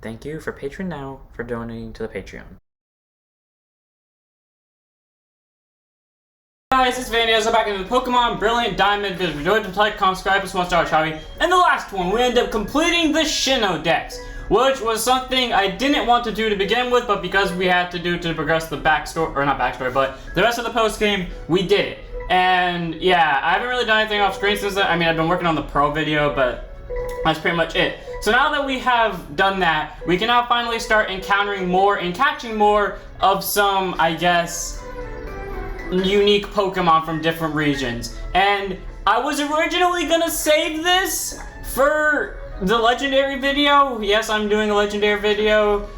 Thank you for Patreon now for donating to the Patreon. Guys, it's Vandy. I'm back into the Pokemon Brilliant Diamond video. Enjoyed the like, comment, subscribe, and start hobby. And the last one, we ended up completing the Sinnoh Dex, which was something I didn't want to do to begin with, but because we had to do to progress the backstory, or not backstory, but the rest of the post game, we did it. And yeah, I haven't really done anything off screen since then. I mean, I've been working on the Pro video, but that's pretty much it. So now that we have done that, we can now finally start encountering more and catching more of some, I guess, unique Pokemon from different regions. And I was originally gonna save this for the legendary video. Yes, I'm doing a legendary video,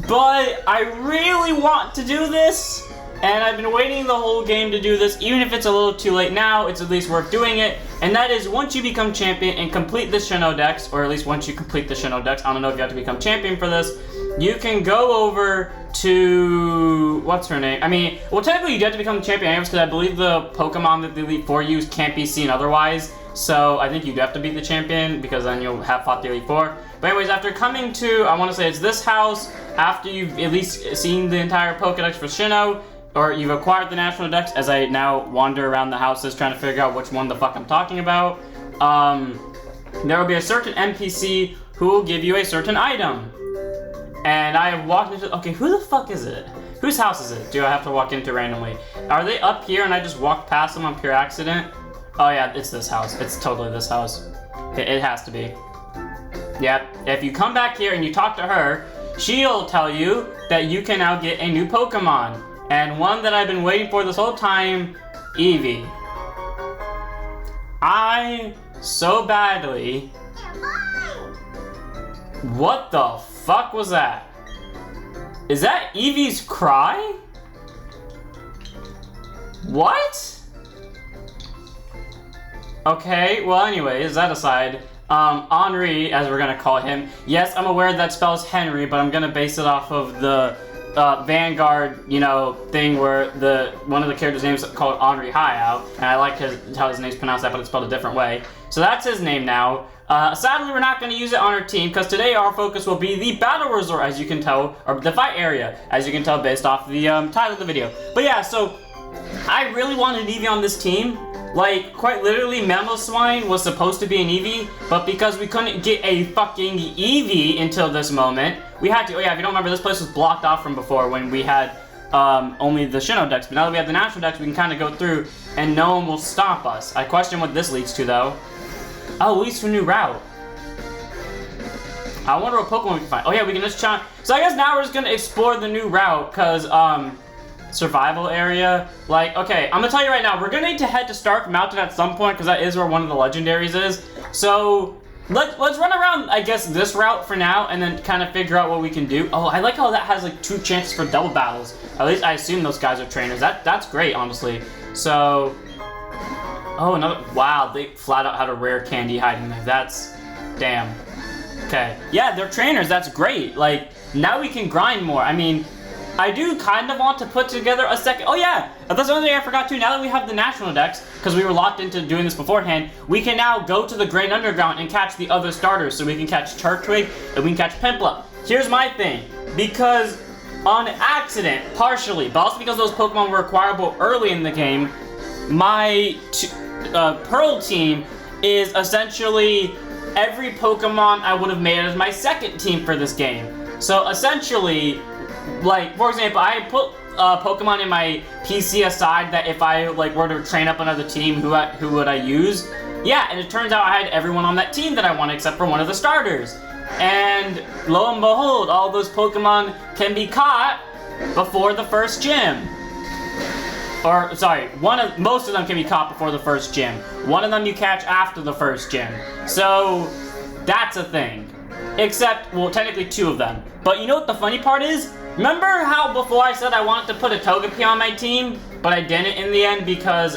but I really want to do this, and I've been waiting the whole game to do this. Even if it's a little too late now, it's at least worth doing it. And that is, once you become champion and complete the Sinnoh Dex, or at least once you complete the Sinnoh Dex, I don't know if you have to become champion for this, you can go over to, what's her name? I mean, well, technically you have to become the champion because I believe the Pokemon that the Elite Four use can't be seen otherwise. So I think you do have to beat the champion because then you'll have fought the Elite Four. But anyways, after coming to, I want to say it's this house, after you've at least seen the entire Pokedex for Sinnoh, or you've acquired the National Dex, as I now wander around the houses trying to figure out which one the fuck I'm talking about, there will be a certain NPC who will give you a certain item. And I have walked into, okay, who the fuck is it? Whose house is it? Do I have to walk into randomly? Are they up here and I just walked past them on pure accident? Oh yeah, it's this house. It's totally this house. It has to be. Yep, if you come back here and you talk to her, she'll tell you that you can now get a new Pokemon. And one that I've been waiting for this whole time, Eevee. I so badly... What the fuck was that? Is that Eevee's cry? What? Okay, well anyways, that aside, Henri, as we're gonna call him. Yes, I'm aware that spells Henry, but I'm gonna base it off of the Vanguard, you know, thing where one of the characters' names is called Henri Hayao, and I like how his name's pronounced that, but it's spelled a different way. So that's his name now. Sadly, we're not going to use it on our team, because today our focus will be the Battle Resort, as you can tell, or the fight area, as you can tell based off the title of the video. But yeah, so I really wanted Eevee on this team. Like, quite literally, Mamoswine was supposed to be an Eevee, but because we couldn't get a fucking Eevee until this moment, we had to, oh yeah, if you don't remember, this place was blocked off from before when we had only the Sinnoh Dex, but now that we have the National Dex, we can kind of go through and no one will stop us. I question what this leads to, though. Oh, it leads to a new route. I wonder what Pokemon we can find. Oh yeah, we can just try. So I guess now we're just gonna explore the new route, cause survival area. Like, okay, I'm gonna tell you right now, we're gonna need to head to Stark Mountain at some point, cause that is where one of the legendaries is. So let's run around, I guess, this route for now, and then kind of figure out what we can do. Oh, I like how that has like 2 chances for double battles. At least I assume those guys are trainers. That's great, honestly. So. Oh, another, wow, they flat out had a rare candy hiding there. That's, damn. Okay, yeah, they're trainers, that's great. Like, now we can grind more. I mean, I do kind of want to put together a second, oh yeah, that's another thing I forgot too. Now that we have the National Dex, because we were locked into doing this beforehand, we can now go to the Grand Underground and catch the other starters. So we can catch Turtwig and we can catch Pimpla. Here's my thing, because on accident, partially, but also because those Pokemon were acquirable early in the game, my Pearl team is essentially every Pokemon I would have made as my second team for this game. So essentially, like, for example, I put Pokemon in my PC aside that if I like were to train up another team, who would I use? Yeah, and it turns out I had everyone on that team that I wanted except for one of the starters. And lo and behold, all those Pokemon can be caught before the first gym. Or, sorry, most of them can be caught before the first gym. One of them you catch after the first gym. So, that's a thing. Except, well, technically 2 of them. But you know what the funny part is? Remember how before I said I wanted to put a Togepi on my team, but I didn't in the end because,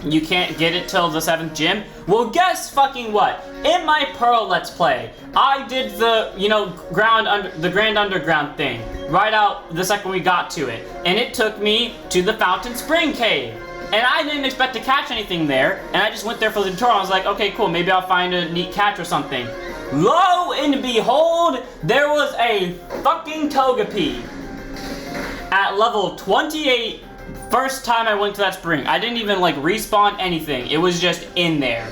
you can't get it till the 7th gym? Well, guess fucking what? In my Pearl Let's Play, I did the, you know, the Grand Underground thing right out the second we got to it. And it took me to the Fountain Spring Cave. And I didn't expect to catch anything there, and I just went there for the tutorial. I was like, okay, cool, maybe I'll find a neat catch or something. lo and behold, there was a fucking Togepi at level 28. First time I went to that spring. I didn't even like respawn anything. It was just in there.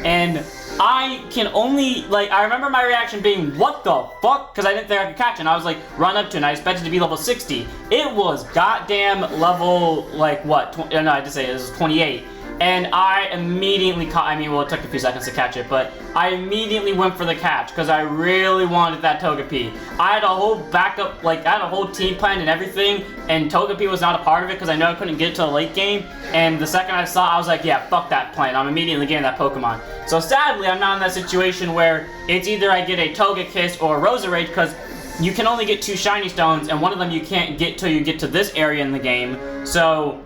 And I can only, like, I remember my reaction being, what the fuck? Because I didn't think I could catch it. And I was like, run up to it, and I expected it to be level 60. It was goddamn level, like, what? No, I just say it was 28. And I immediately caught, I mean, well, it took a few seconds to catch it, but I immediately went for the catch because I really wanted that Togepi. I had a whole backup, like, I had a whole team plan and everything, and Togepi was not a part of it because I know I couldn't get it to the late game. And the second I saw it, I was like, yeah, fuck that plan. I'm immediately getting that Pokemon. So sadly, I'm not in that situation where it's either I get a Togekiss or a Roserade because you can only get 2 shiny stones, and one of them you can't get till you get to this area in the game. So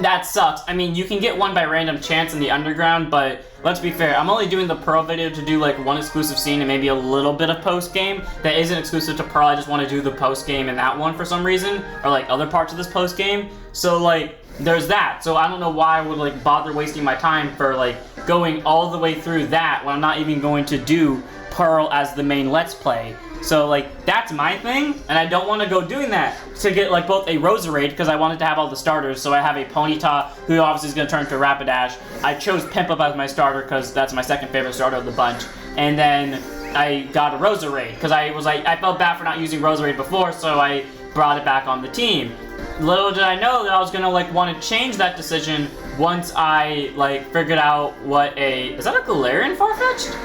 that sucks. I mean, you can get one by random chance in the underground, but let's be fair, I'm only doing the Pearl video to do like one exclusive scene and maybe a little bit of post-game that isn't exclusive to Pearl. I just want to do the post-game in that one for some reason, or like other parts of this post-game. So like, there's that. So I don't know why I would like bother wasting my time for like going all the way through that when I'm not even going to do Pearl as the main Let's Play. So like, that's my thing, and I don't want to go doing that to get like both a Roserade because I wanted to have all the starters. So I have a Ponyta, who obviously is going to turn into a Rapidash. I chose Piplup as my starter because that's my second favorite starter of the bunch. And then I got a Roserade because I was like, I felt bad for not using Roserade before, so I brought it back on the team. Little did I know that I was gonna like want to change that decision once I like figured out what is that a Galarian Farfetch'd?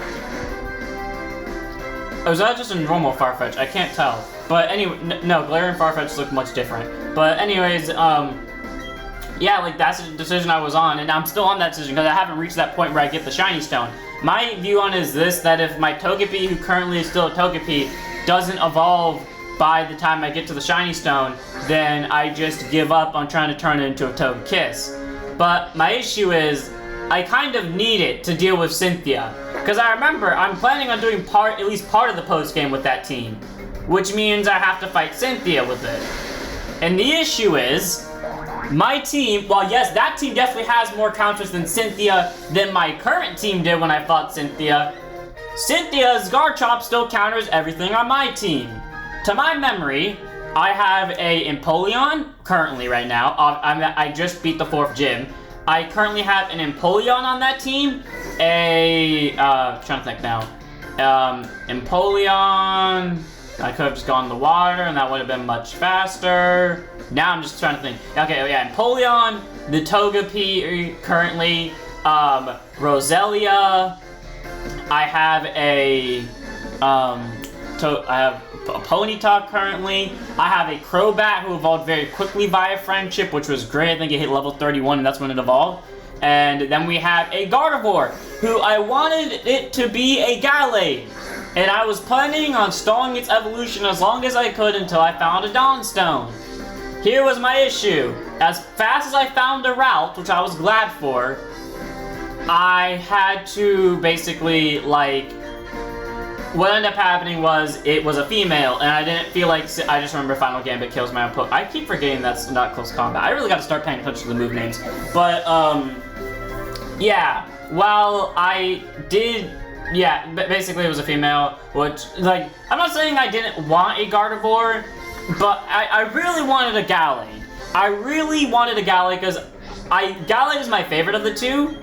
Or is that just a normal Farfetch? I can't tell. But anyway, no, Galarian Farfetch look much different. But anyways, yeah, like that's the decision I was on, and I'm still on that decision because I haven't reached that point where I get the shiny stone. My view on it is this, that if my Togepi, who currently is still a Togepi, doesn't evolve by the time I get to the shiny stone, then I just give up on trying to turn it into a Togekiss. But my issue is, I kind of need it to deal with Cynthia. Because I remember, I'm planning on doing at least part of the post-game with that team. Which means I have to fight Cynthia with it. And the issue is, my team, well yes, that team definitely has more counters than Cynthia than my current team did when I fought Cynthia. Cynthia's Garchomp still counters everything on my team. To my memory, I have a Empoleon, currently right now. I just beat the 4th gym. I currently have an Empoleon on that team. Trying to think now. Empoleon. I could have just gone in the water and that would have been much faster. Now I'm just trying to think. Okay, oh yeah, Empoleon, the Togepi currently, Roselia. I have a Ponyta currently. I have a Crobat who evolved very quickly via friendship, which was great. I think it hit level 31 and that's when it evolved. And then we have a Gardevoir, who I wanted it to be a Gallade. And I was planning on stalling its evolution as long as I could until I found a Dawnstone. Here was my issue. As fast as I found a route, which I was glad for, I had to basically, like, what ended up happening was it was a female, and I didn't feel like, I just remember Final Gambit kills my own I keep forgetting that's not close combat. I really gotta start paying attention to the move names. But, yeah, while I did, yeah, basically it was a female, which, like, I'm not saying I didn't want a Gardevoir, but I really wanted a Gallade. I really wanted a Gallade because Gallade is my favorite of the two,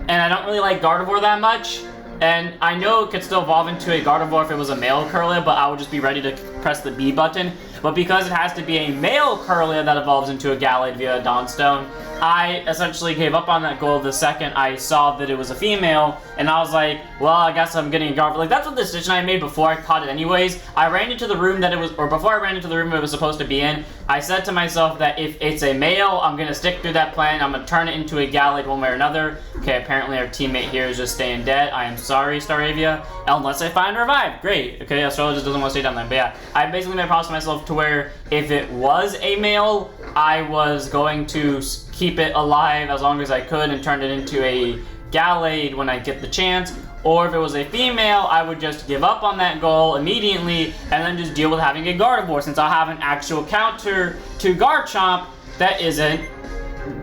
and I don't really like Gardevoir that much. And I know it could still evolve into a Gardevoir if it was a male Kirlia, but I would just be ready to press the B button. But because it has to be a male Kirlia that evolves into a Gallade via a Dawnstone, I essentially gave up on that goal the second I saw that it was a female, and I was like, well, I guess I'm getting a Gardevoir. Like, that's what the decision I made before I caught it anyways. I ran into the room that it was, or before I ran into the room it was supposed to be in, I said to myself that if it's a male, I'm gonna stick through that plan, I'm gonna turn it into a Gallade one way or another. Okay, apparently our teammate here is just staying dead. I am sorry, Staravia. Unless I find Revive. Great. Okay, Australia just doesn't want to stay down there. But yeah, I basically made a promise to myself to where if it was a male, I was going to keep it alive as long as I could and turn it into a Gallade when I get the chance. Or if it was a female, I would just give up on that goal immediately and then just deal with having a Gardevoir, since I'll have an actual counter to Garchomp that isn't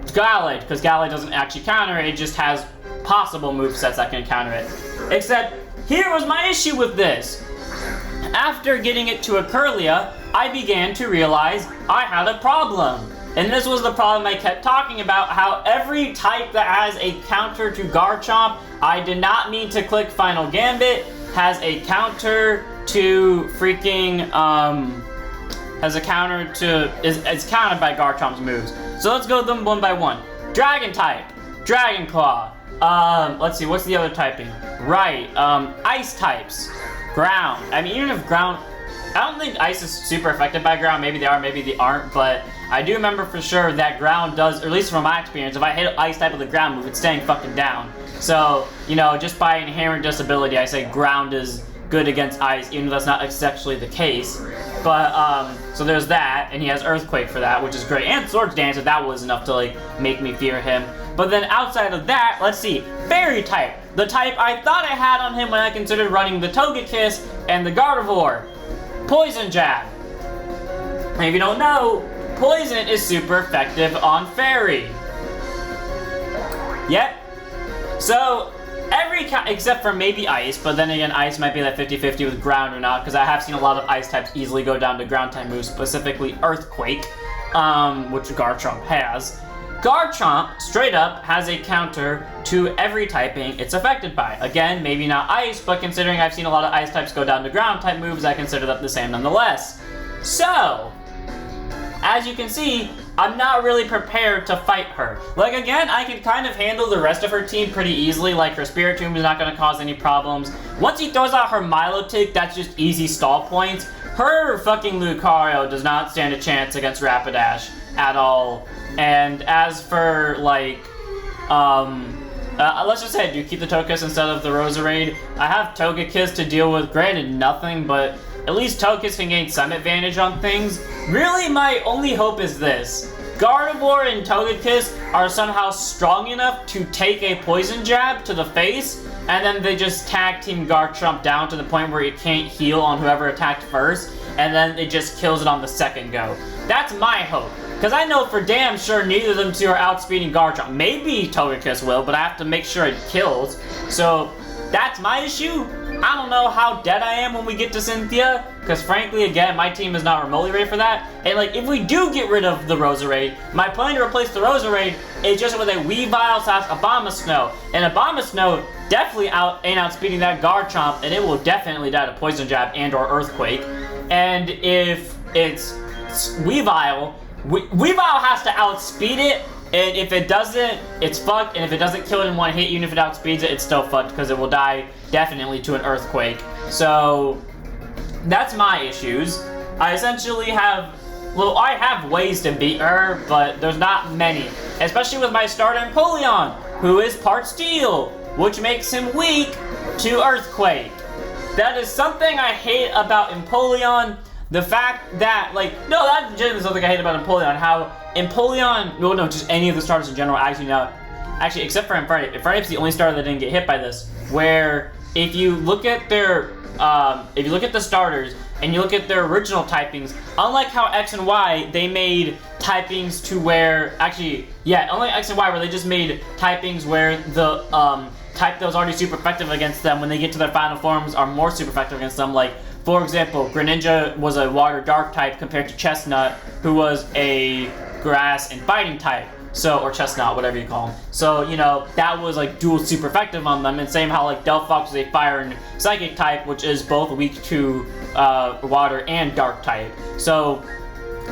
Gallade, because Gallade doesn't actually counter it, it just has possible movesets that can counter it. Except, here was my issue with this. After getting it to a Kirlia, I began to realize I had a problem. And this was the problem I kept talking about, how every type that has a counter to Garchomp, I did not mean to click Final Gambit, has a counter to freaking, is countered by Garchomp's moves. So let's go them one by one. Dragon type, Dragon Claw. Let's see, what's the other typing? Right, ice types, ground. I mean, even if ground, I don't think ice is super affected by ground. Maybe they are, maybe they aren't, but I do remember for sure that ground does, or at least from my experience, if I hit ice type with a ground move, it's staying fucking down. So, you know, just by inherent disability, I say ground is good against ice, even though that's not actually the case. But, so there's that, and he has Earthquake for that, which is great. And Swords Dance, if that was enough to, like, make me fear him. But then outside of that, let's see, Fairy type. The type I thought I had on him when I considered running the Togekiss and the Gardevoir. Poison Jab. And if you don't know, Poison is super effective on Fairy. Yep. So, except for maybe Ice, but then again, Ice might be like 50-50 with Ground or not, because I have seen a lot of Ice types easily go down to Ground type moves, specifically Earthquake, which Garchomp has. Garchomp, straight up, has a counter to every typing it's affected by. Again, maybe not Ice, but considering I've seen a lot of Ice types go down to Ground type moves, I consider that the same nonetheless. So, as you can see, I'm not really prepared to fight her. Like, again, I can kind of handle the rest of her team pretty easily, like her Spiritomb is not going to cause any problems. Once he throws out her Milotic, that's just easy stall points. Her fucking Lucario does not stand a chance against Rapidash at all. And as for, like, let's just say I do keep the Togekiss instead of the Roserade. I have Togekiss to deal with, granted nothing, but at least Togekiss can gain some advantage on things. Really, my only hope is this. Gardevoir and Togekiss are somehow strong enough to take a Poison Jab to the face, and then they just tag Team Garchomp down to the point where it can't heal on whoever attacked first, and then it just kills it on the second go. That's my hope. Because I know for damn sure neither of them two are outspeeding Garchomp. Maybe Togekiss will, but I have to make sure it kills. So, that's my issue. I don't know how dead I am when we get to Cynthia, because frankly, again, my team is not remotely ready for that. And like, if we do get rid of the Roserade, my plan to replace the Roserade is just with a Weavile / Abomasnow. And Abomasnow definitely ain't outspeeding that Garchomp, and it will definitely die to Poison Jab and or Earthquake. And if it's Weavile, Weavile has to outspeed it, and if it doesn't, it's fucked, and if it doesn't kill it in one hit, even if it outspeeds it, it's still fucked, because it will die definitely to an Earthquake. So, that's my issues. I essentially have, well, I have ways to beat her, but there's not many. Especially with my starter Empoleon, who is part Steel, which makes him weak to Earthquake. That is something I hate about Empoleon. The fact that, like, no, that's legitimately something I hate about Empoleon, how Empoleon, well, no, just any of the starters in general, actually, except for Infernape. Infernape's the only starter that didn't get hit by this, where if you look at their, if you look at the starters, and you look at their original typings, unlike how X and Y, they made typings to where, actually, yeah, unlike X and Y, where they just made typings where the, type that was already super effective against them, when they get to their final forms, are more super effective against them, like, for example, Greninja was a Water Dark type compared to Chestnut, who was a Grass and Fighting type. So, or Chestnut, whatever you call him. So, you know, that was like dual super effective on them. And same how like Delphox was a Fire and Psychic type, which is both weak to Water and Dark type. So,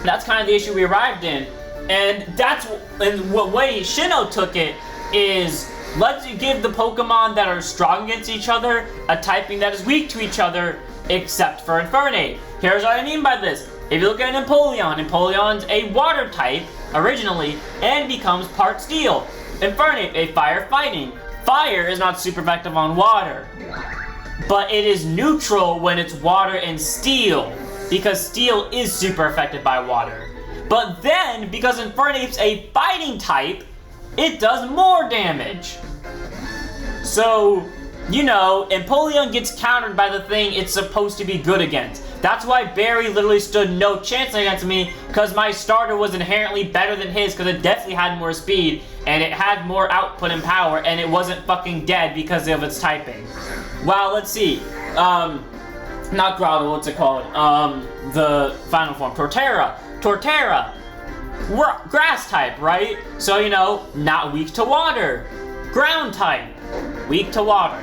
that's kind of the issue we arrived in. And that's, and what way Sinnoh took it is, let's give the Pokemon that are strong against each other a typing that is weak to each other, except for Infernape. Here's what I mean by this. If you look at Empoleon, Empoleon's a water type originally and becomes part steel. Infernape, a fire fighting. Fire is not super effective on water, but it is neutral when it's water and steel, because steel is super affected by water. But then, because Infernape's a fighting type, it does more damage. So, you know, Empoleon gets countered by the thing it's supposed to be good against. That's why Barry literally stood no chance against me, because my starter was inherently better than his, because it definitely had more speed, and it had more output and power, and it wasn't fucking dead because of its typing. Wow, let's see. Not Groudon, what's it called? The final form, Torterra. Torterra, grass type, right? So, you know, not weak to water. Ground type, weak to water.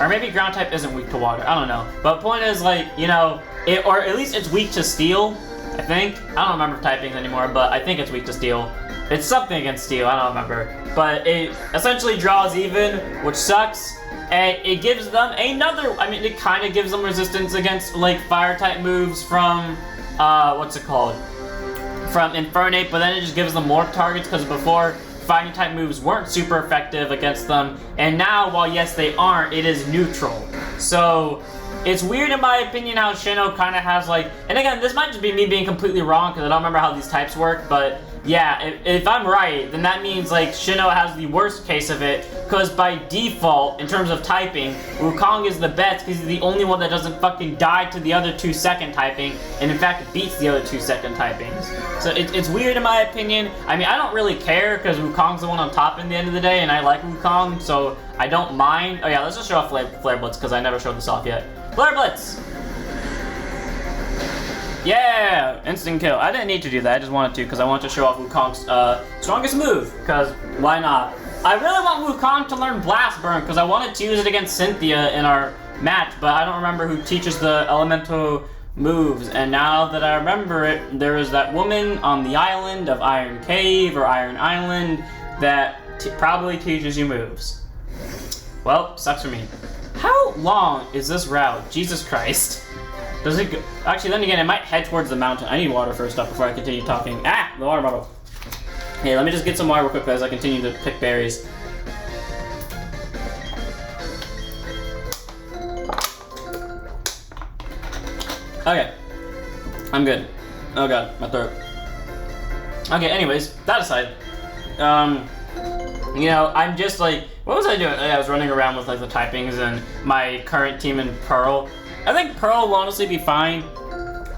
Or maybe ground type isn't weak to water, I don't know. But point is, like, you know, or at least it's weak to steel, I think. I don't remember typings anymore, but I think it's weak to steel. It's something against steel, I don't remember. But it essentially draws even, which sucks. And it gives them another, I mean, it kind of gives them resistance against, like, fire-type moves from, what's it called? From Infernape, but then it just gives them more targets, because before, fighting-type moves weren't super effective against them. And now, while yes, they aren't, it is neutral. So, it's weird in my opinion how Sinnoh kind of has, like, and again, this might just be me being completely wrong, because I don't remember how these types work, but yeah, if I'm right, then that means, like, Sinnoh has the worst case of it, because by default, in terms of typing, Wukong is the best because he's the only one that doesn't fucking die to the other 2 second typing, and in fact beats the other 2 second typings. So it's weird in my opinion. I mean, I don't really care, because Wukong's the one on top in the end of the day, and I like Wukong, so I don't mind. Oh yeah, let's just show off Flare Blitz, because I never showed this off yet. Flare Blitz! Yeah! Instant kill. I didn't need to do that, I just wanted to because I wanted to show off Wukong's strongest move, because why not? I really want Wukong to learn Blast Burn, because I wanted to use it against Cynthia in our match, but I don't remember who teaches the elemental moves, and now that I remember it, there is that woman on the island of Iron Cave or Iron Island that probably teaches you moves. Well, sucks for me. How long is this route? Jesus Christ. Does it go? Actually, then again, it might head towards the mountain. I need water first up before I continue talking. Ah! The water bottle. Hey, let me just get some water real quick as I continue to pick berries. Okay. I'm good. Oh god, my throat. Okay, anyways, that aside. You know, I'm just like, what was I doing? I was running around with like the typings and my current team in Pearl. I think Pearl will honestly be fine.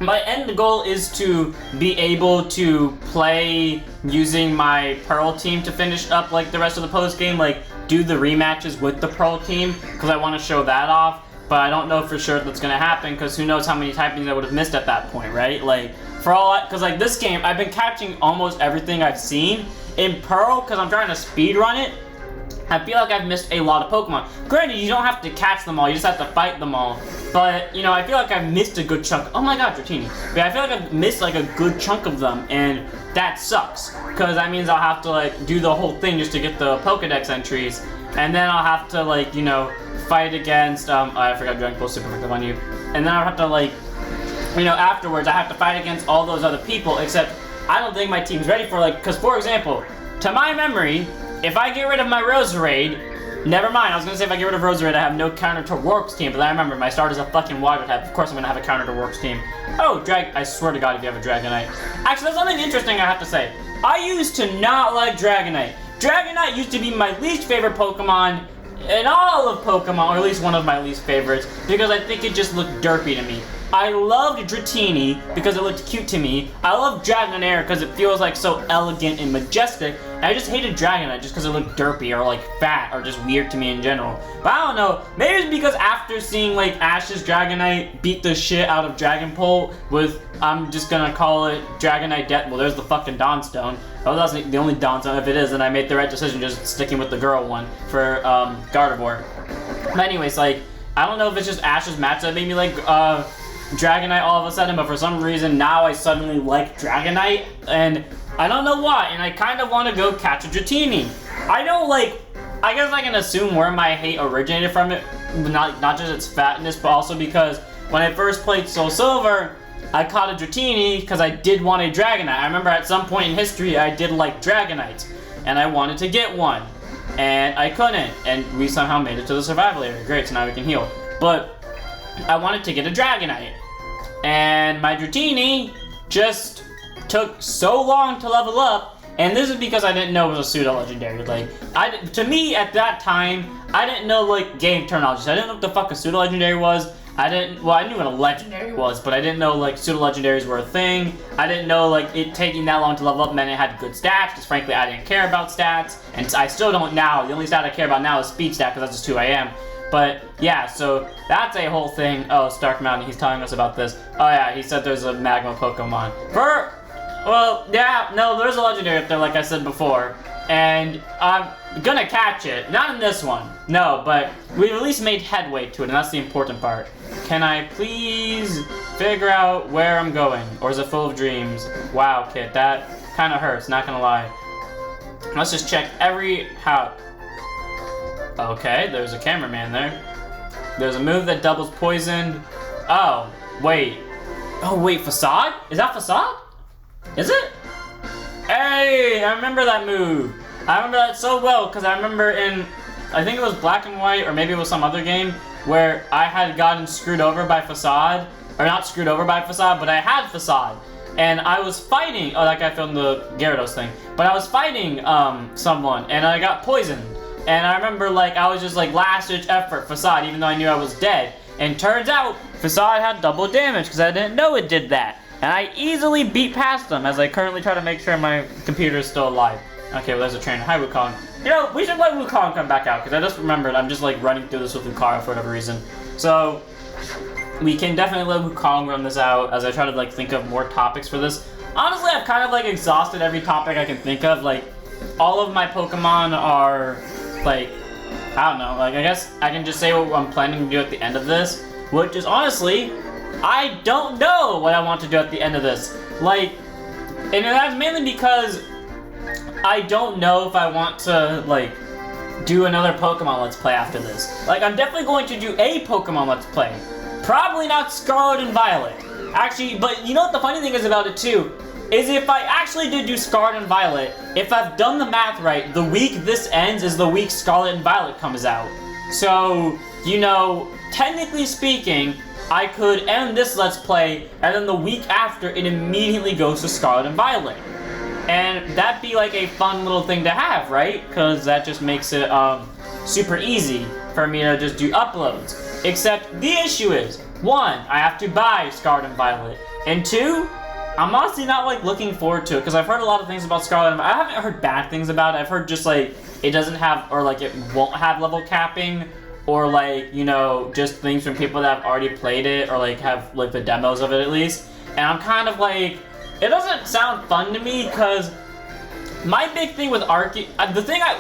My end goal is to be able to play using my Pearl team to finish up like the rest of the post game, like do the rematches with the Pearl team, because I want to show that off. But I don't know for sure that's gonna happen, because who knows how many typings I would have missed at that point, right? Like, for all, because like this game, I've been catching almost everything I've seen. In Pearl, because I'm trying to speedrun it, I feel like I've missed a lot of Pokemon. Granted, you don't have to catch them all, you just have to fight them all. But, you know, I feel like I've missed a good chunk. Oh my god, Dratini. But I feel like I've missed like a good chunk of them, and that sucks. Because that means I'll have to like do the whole thing just to get the Pokedex entries. And then I'll have to like, you know, fight against, I forgot Dragon Pulse Super Effective on you. And then I'll have to like, you know, afterwards I have to fight against all those other people, except I don't think my team's ready for like, because for example, to my memory, if I get rid of my Roserade, never mind, I was gonna say if I get rid of Roserade, I have no counter to Rourke's team, but then I remember my starter's a fucking water type. Of course I'm gonna have a counter to Rourke's team. Oh, I swear to god if you have a Dragonite. Actually, that's something interesting I have to say. I used to not like Dragonite. Dragonite used to be my least favorite Pokemon in all of Pokemon, or at least one of my least favorites, because I think it just looked derpy to me. I loved Dratini because it looked cute to me. I love Dragonair because it feels like so elegant and majestic. And I just hated Dragonite just because it looked derpy or like fat or just weird to me in general. But I don't know, maybe it's because after seeing like Ash's Dragonite beat the shit out of Dragonpult with, I'm just gonna call it Dragonite Death. Well, there's the fucking Dawnstone. Oh, that's the only Dawnstone. If it is, then I made the right decision just sticking with the girl one for Gardevoir. But anyways, like, I don't know if it's just Ash's match that made me like Dragonite all of a sudden, but for some reason now I suddenly like Dragonite, and I don't know why, and I kind of want to go catch a Dratini. I don't like, I guess I can assume where my hate originated from it, not just its fatness, but also because when I first played Soul Silver, I caught a Dratini because I did want a Dragonite. I remember at some point in history I did like Dragonites, and I wanted to get one, and I couldn't, and we somehow made it to the survival area. Great, so now we can heal. But I wanted to get a Dragonite, and my Dratini just took so long to level up, and this is because I didn't know it was a pseudo-legendary. Like, to me, at that time, I didn't know, like, game terminology. I didn't know what the fuck a pseudo-legendary was. I knew what a legendary was, but I didn't know, like, pseudo-legendaries were a thing. I didn't know, like, it taking that long to level up meant it had good stats, because frankly, I didn't care about stats, and I still don't now. The only stat I care about now is speed stat, because that's just who I am. But yeah, so that's a whole thing. Oh, Stark Mountain, he's telling us about this. Oh yeah, he said there's a magma Pokemon. Well, yeah, no, there's a legendary up there, like I said before. And I'm gonna catch it. Not in this one, no, but we've at least made headway to it, and that's the important part. Can I please figure out where I'm going? Or is it full of dreams? Wow, kid, that kind of hurts, not gonna lie. Let's just check every house. Okay, there's a cameraman there. There's a move that doubles poisoned. Oh, wait. Oh, wait, Facade? Is that Facade? Is it? Hey, I remember that move. I remember that so well because I remember in, I think it was Black and White or maybe it was some other game where I had gotten screwed over by Facade. Or not screwed over by Facade, but I had Facade. And I was fighting, oh, that guy filmed the Gyarados thing. But I was fighting someone and I got poisoned. And I remember like I was just like last ditch effort Facade even though I knew I was dead. And turns out Facade had double damage because I didn't know it did that. And I easily beat past them as I currently try to make sure my computer is still alive. Okay, well there's a trainer. Hi Wukong. You know, we should let Wukong come back out because I just remembered I'm just like running through this with Lucario for whatever reason. So we can definitely let Wukong run this out as I try to like think of more topics for this. Honestly, I've kind of like exhausted every topic I can think of. Like all of my Pokemon are like, I don't know, like I guess I can just say what I'm planning to do at the end of this, which is honestly, I don't know what I want to do at the end of this. Like, and that's mainly because I don't know if I want to like do another Pokemon Let's Play after this. Like, I'm definitely going to do a Pokemon Let's Play. Probably not Scarlet and Violet. Actually, but you know what the funny thing is about it too? Is if I actually did do Scarlet and Violet, if I've done the math right, the week this ends is the week Scarlet and Violet comes out. So, you know, technically speaking, I could end this Let's Play, and then the week after, it immediately goes to Scarlet and Violet. And that'd be like a fun little thing to have, right? Because that just makes it super easy for me to just do uploads. Except the issue is, 1, I have to buy Scarlet and Violet, and 2, I'm honestly not like looking forward to it because I've heard a lot of things about Scarlet and Violet. I haven't heard bad things about it. I've heard just like it doesn't have, or like it won't have level capping, or like, you know, just things from people that have already played it or like have like the demos of it at least. And I'm kind of like, it doesn't sound fun to me because my big thing with Arceus,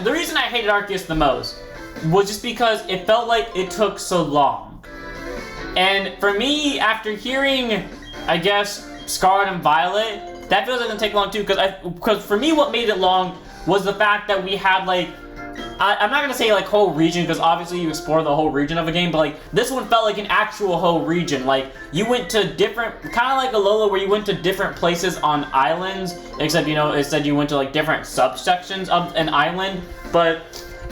the reason I hated Arceus the most was just because it felt like it took so long. And for me, after hearing, I guess, Scarlet and Violet, that feels like it's gonna take long too, because for me what made it long was the fact that we had like, I'm not gonna say like whole region, because obviously you explore the whole region of a game, but like this one felt like an actual whole region. Like you went to different, kind of like Alola where you went to different places on islands, except, you know, it said you went to like different subsections of an island, but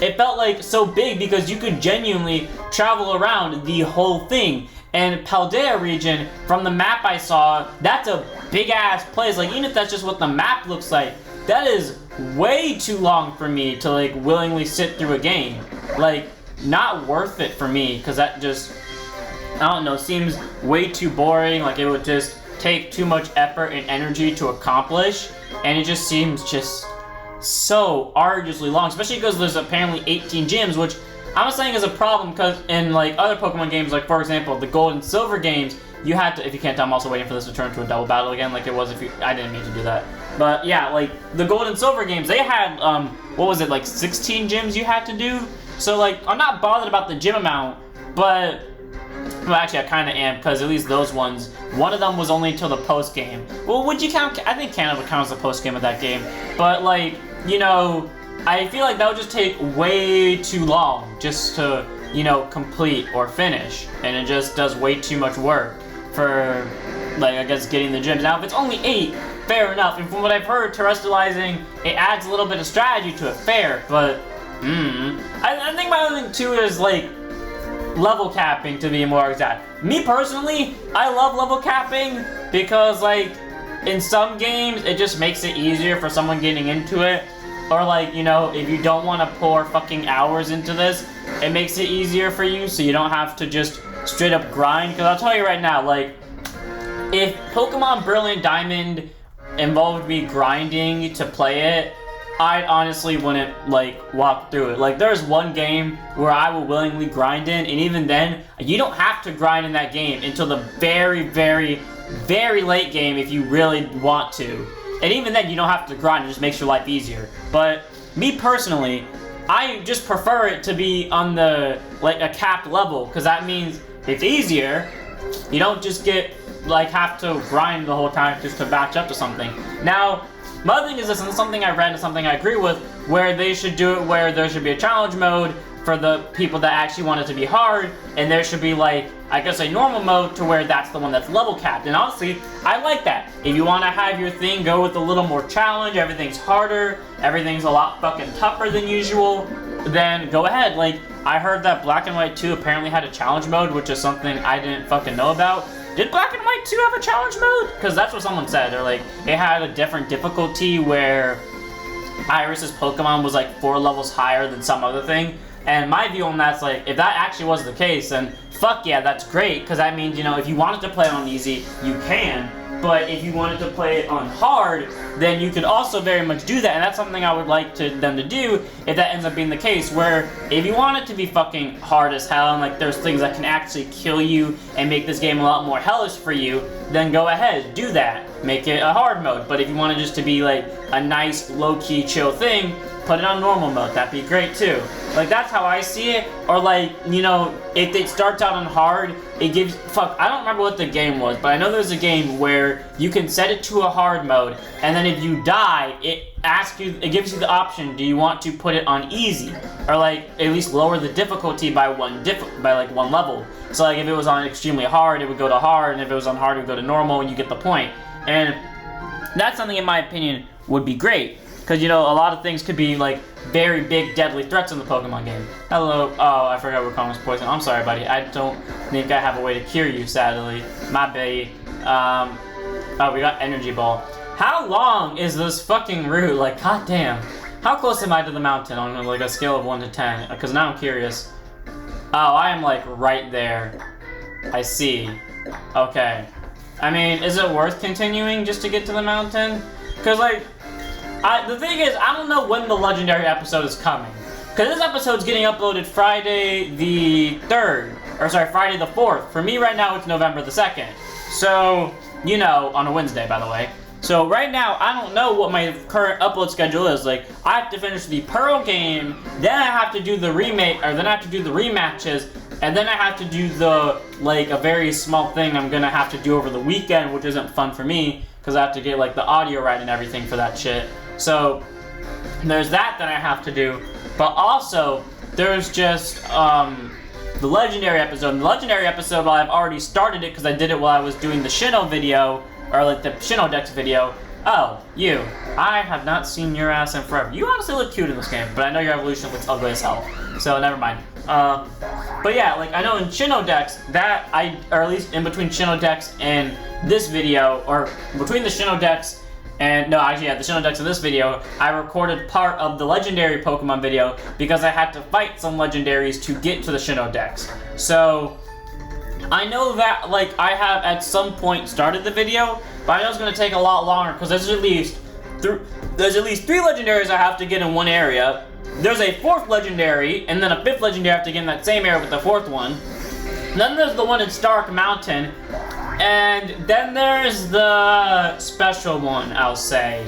it felt like so big because you could genuinely travel around the whole thing. And Paldea region, from the map I saw, that's a big ass place. Like, even if that's just what the map looks like, that is way too long for me to like willingly sit through a game. Like, not worth it for me, because that just, I don't know, seems way too boring. Like, it would just take too much effort and energy to accomplish, and it just seems just so arduously long, especially because there's apparently 18 gyms, which I'm not saying is a problem, because in like other Pokemon games, like for example the Gold and Silver games, you had to, if you can't tell, I'm also waiting for this to turn to a double battle again like it was if you, I didn't mean to do that. But yeah, like the Gold and Silver games, they had, what was it, like 16 gyms you had to do? So like, I'm not bothered about the gym amount, but, well actually I kind of am, because at least those ones, one of them was only until the post game. Well, would you count, I think Canada would count as the post game of that game, but like, you know, I feel like that would just take way too long just to, you know, complete or finish, and it just does way too much work for, like, I guess getting the gyms. Now, if it's only 8, fair enough, and from what I've heard, terrestrializing, it adds a little bit of strategy to it, fair, but, I think my other thing too is, like, level capping, to be more exact. Me personally, I love level capping, because, like, in some games, it just makes it easier for someone getting into it. Or like, you know, if you don't want to pour fucking hours into this, it makes it easier for you so you don't have to just straight up grind. Because I'll tell you right now, like, if Pokemon Brilliant Diamond involved me grinding to play it, I honestly wouldn't like walk through it. Like there's one game where I will willingly grind in, and even then, you don't have to grind in that game until the very, very, very late game if you really want to. And even then, you don't have to grind, it just makes your life easier. But me personally, I just prefer it to be on the, like, a capped level, because that means it's easier. You don't just get, like, have to grind the whole time just to match up to something. Now, my other thing is this, and something I read and something I agree with, where they should do it where there should be a challenge mode for the people that actually want it to be hard, and there should be, like, I guess a normal mode to where that's the one that's level capped. And honestly, I like that. If you want to have your thing go with a little more challenge, everything's harder, everything's a lot fucking tougher than usual, then go ahead. Like, I heard that Black and White 2 apparently had a challenge mode, which is something I didn't fucking know about. Did Black and White 2 have a challenge mode? Because that's what someone said. They're like, it had a different difficulty where Iris's Pokemon was like 4 levels higher than some other thing. And my view on that's like, if that actually was the case, then fuck yeah, that's great, because that means, you know, if you wanted to play it on easy, you can. But if you wanted to play it on hard, then you could also very much do that, and that's something I would like them to do if that ends up being the case, where if you want it to be fucking hard as hell, and like there's things that can actually kill you and make this game a lot more hellish for you, then go ahead, do that. Make it a hard mode. But if you want it just to be like a nice, low-key, chill thing, put it on normal mode, that'd be great too. Like, that's how I see it. Or like, you know, if it starts out on hard, it gives, I don't remember what the game was, but I know there's a game where you can set it to a hard mode, and then if you die, it gives you the option, do you want to put it on easy? Or like, at least lower the difficulty by one level. So like, if it was on extremely hard, it would go to hard, and if it was on hard, it would go to normal, and you get the point. And that's something, in my opinion, would be great. Because, you know, a lot of things could be, like, very big, deadly threats in the Pokemon game. Hello. Oh, I forgot we're calling this poison. I'm sorry, buddy. I don't think I have a way to cure you, sadly. My baby. Oh, we got Energy Ball. How long is this fucking route? Like, goddamn. How close am I to the mountain on, like, a scale of 1 to 10? Because now I'm curious. Oh, I am, like, right there. I see. Okay. I mean, is it worth continuing just to get to the mountain? Because, like, the thing is, I don't know when the legendary episode is coming. Because this episode's getting uploaded Friday the 3rd. Or sorry, Friday the 4th. For me right now, it's November the 2nd. So, you know, on a Wednesday, by the way. So right now, I don't know what my current upload schedule is. Like, I have to finish the Pearl game, then I have to do the remake, or then I have to do the rematches, and then I have to do the, like, a very small thing I'm gonna have to do over the weekend, which isn't fun for me, because I have to get, like, the audio right and everything for that shit. So, there's that I have to do, but also, there's just, the Legendary episode. And the Legendary episode, well, I've already started it, because I did it while I was doing the Sinnoh video, or, like, the Sinnoh Dex video. Oh, you. I have not seen your ass in forever. You honestly look cute in this game, but I know your evolution looks ugly as hell, so never mind. But yeah, like, I know in Sinnoh Dex, or at least in between Sinnoh Dex and this video, or between the Sinnoh Dex and, no, actually, yeah, the Sinnoh Dex in this video, I recorded part of the Legendary Pokemon video because I had to fight some Legendaries to get to the Sinnoh Dex. So, I know that, like, I have at some point started the video, but I know it's going to take a lot longer because there's at least 3 Legendaries I have to get in one area. There's a 4th Legendary, and then a 5th Legendary I have to get in that same area with the 4th one. Then there's the one in Stark Mountain, and then there's the special one, I'll say,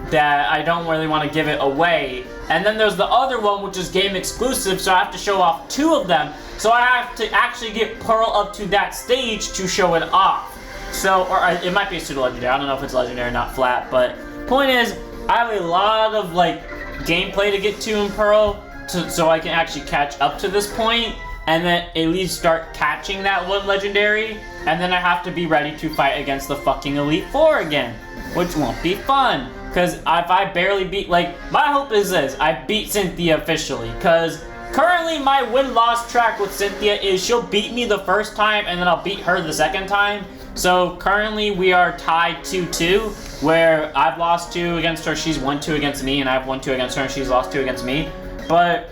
that I don't really want to give it away. And then there's the other one, which is game exclusive, so I have to show off 2 of them. So I have to actually get Pearl up to that stage to show it off. So, or it might be a pseudo legendary. I don't know if it's legendary or not flat, but point is, I have a lot of like gameplay to get to in Pearl, so I can actually catch up to this point, and then at least start catching that one legendary, and then I have to be ready to fight against the fucking Elite Four again, which won't be fun. Because if I barely beat, like, my hope is this, I beat Cynthia officially, because currently my win-loss track with Cynthia is she'll beat me the first time, and then I'll beat her the second time. So currently we are tied 2-2, where I've lost 2 against her, she's won 2 against me, and I've won 2 against her, and she's lost 2 against me. But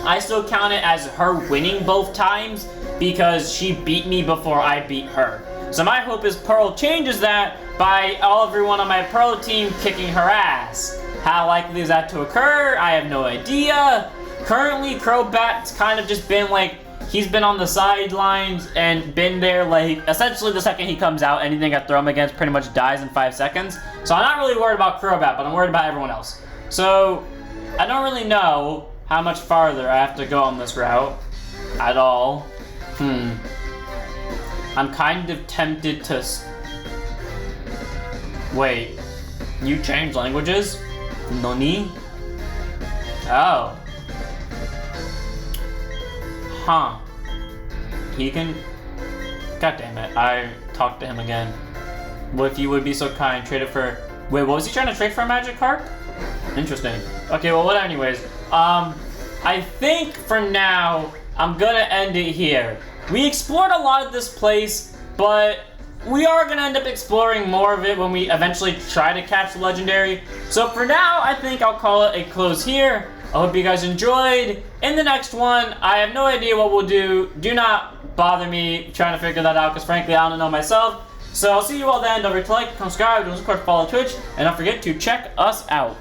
I still count it as her winning both times, because she beat me before I beat her. So my hope is Pearl changes that by everyone on my Pearl team kicking her ass. How likely is that to occur? I have no idea. Currently, Crobat's kind of just been like, he's been on the sidelines and been there like, essentially the second he comes out, anything I throw him against pretty much dies in 5 seconds. So I'm not really worried about Crobat, but I'm worried about everyone else. So, I don't really know how much farther I have to go on this route at all. I'm kind of tempted to... Wait, you changed languages? Nani? Oh. Huh. He can... God damn it, I talked to him again. Well, if you would be so kind, trade it for... Wait, what was he trying to trade for a Magikarp? Interesting. Okay, well, what anyways. I think for now, I'm gonna end it here. We explored a lot of this place, but we are gonna end up exploring more of it when we eventually try to catch the legendary. So for now, I think I'll call it a close here. I hope you guys enjoyed. In the next one, I have no idea what we'll do. Do not bother me trying to figure that out, because frankly, I don't know myself. So I'll see you all then. Don't forget to like, subscribe, don't forget to follow Twitch, and don't forget to check us out.